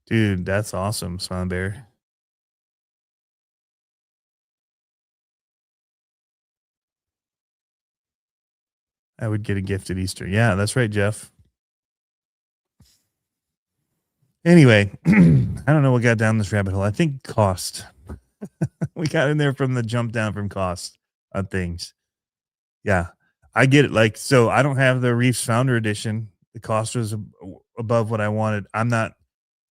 S3: dude, that's awesome, Smiling Bear. I would get a gift at Easter. Yeah, that's right, Jeff. Anyway, I don't know what got down this rabbit hole. I think cost. We got in there from the jump down from cost on things. Yeah, I get it. Like, so I don't have the Reefs Founder Edition. The cost was above what I wanted. I'm not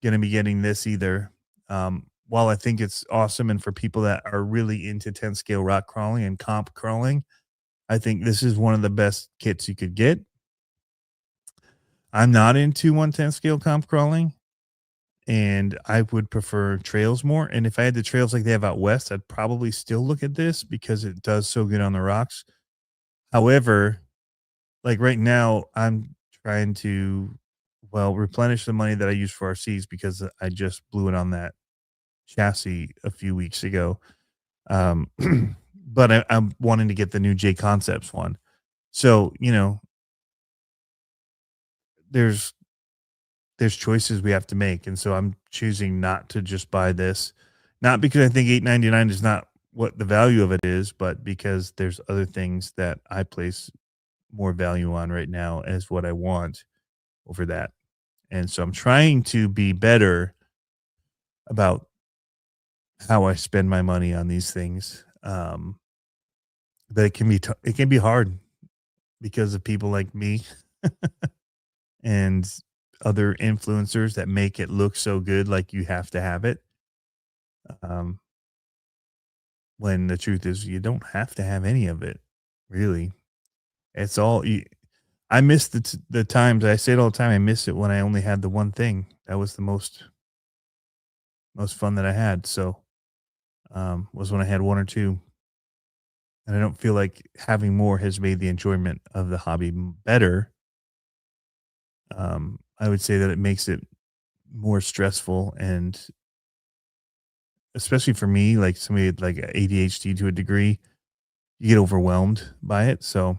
S3: going to be getting this either. While I think it's awesome, and for people that are really into 10 scale rock crawling and comp crawling, I think this is one of the best kits you could get. I'm not into 110 scale comp crawling, and I would prefer trails more. And if I had the trails like they have out west, I'd probably still look at this because it does so good on the rocks. However, like right now, I'm trying to, well, replenish the money that I use for RCs because I just blew it on that chassis a few weeks ago. But I'm wanting to get the new J Concepts one. So, you know, there's choices we have to make. And so I'm choosing not to just buy this, not because I think $8.99 is not what the value of it is, but because there's other things that I place more value on right now as what I want over that. And so I'm trying to be better about how I spend my money on these things. But it can be hard because of people like me and other influencers that make it look so good, like you have to have it. Um, when the truth is, you don't have to have any of it, really. It's all I miss the times. I say it all the time. I miss it when I only had the one thing. That was the most fun that I had. So, was when I had one or two, and I don't feel like having more has made the enjoyment of the hobby better. I would say that it makes it more stressful, and especially for me, like somebody with like ADHD to a degree, you get overwhelmed by it. So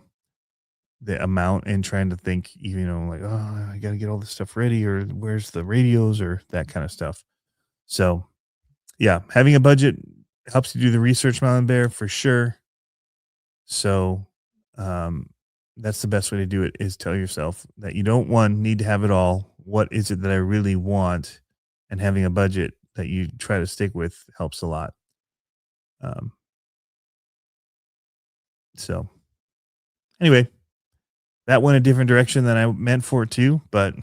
S3: the amount and trying to think, you know, like, oh, I got to get all this stuff ready, or where's the radios, or that kind of stuff. So yeah, having a budget helps you do the research, Smiling Bear, for sure. So um, that's the best way to do it, is tell yourself that you don't need to have it all. What is it that I really want? And having a budget that you try to stick with helps a lot. Um, so anyway, that went a different direction than I meant for it to, but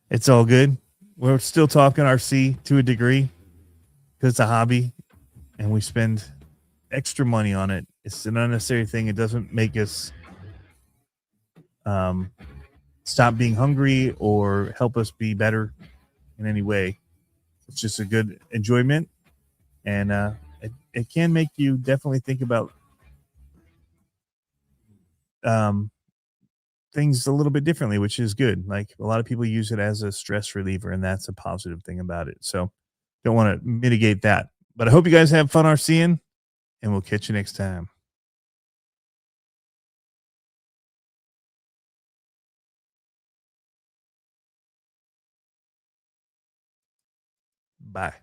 S3: it's all good. We're still talking RC to a degree because it's a hobby and we spend extra money on it. It's an unnecessary thing. It doesn't make us stop being hungry or help us be better in any way. It's just a good enjoyment, and it can make you definitely think about things a little bit differently, which is good. Like, a lot of people use it as a stress reliever, and that's a positive thing about it. So don't want to mitigate that. But I hope you guys have fun RCing, and we'll catch you next time. Bye.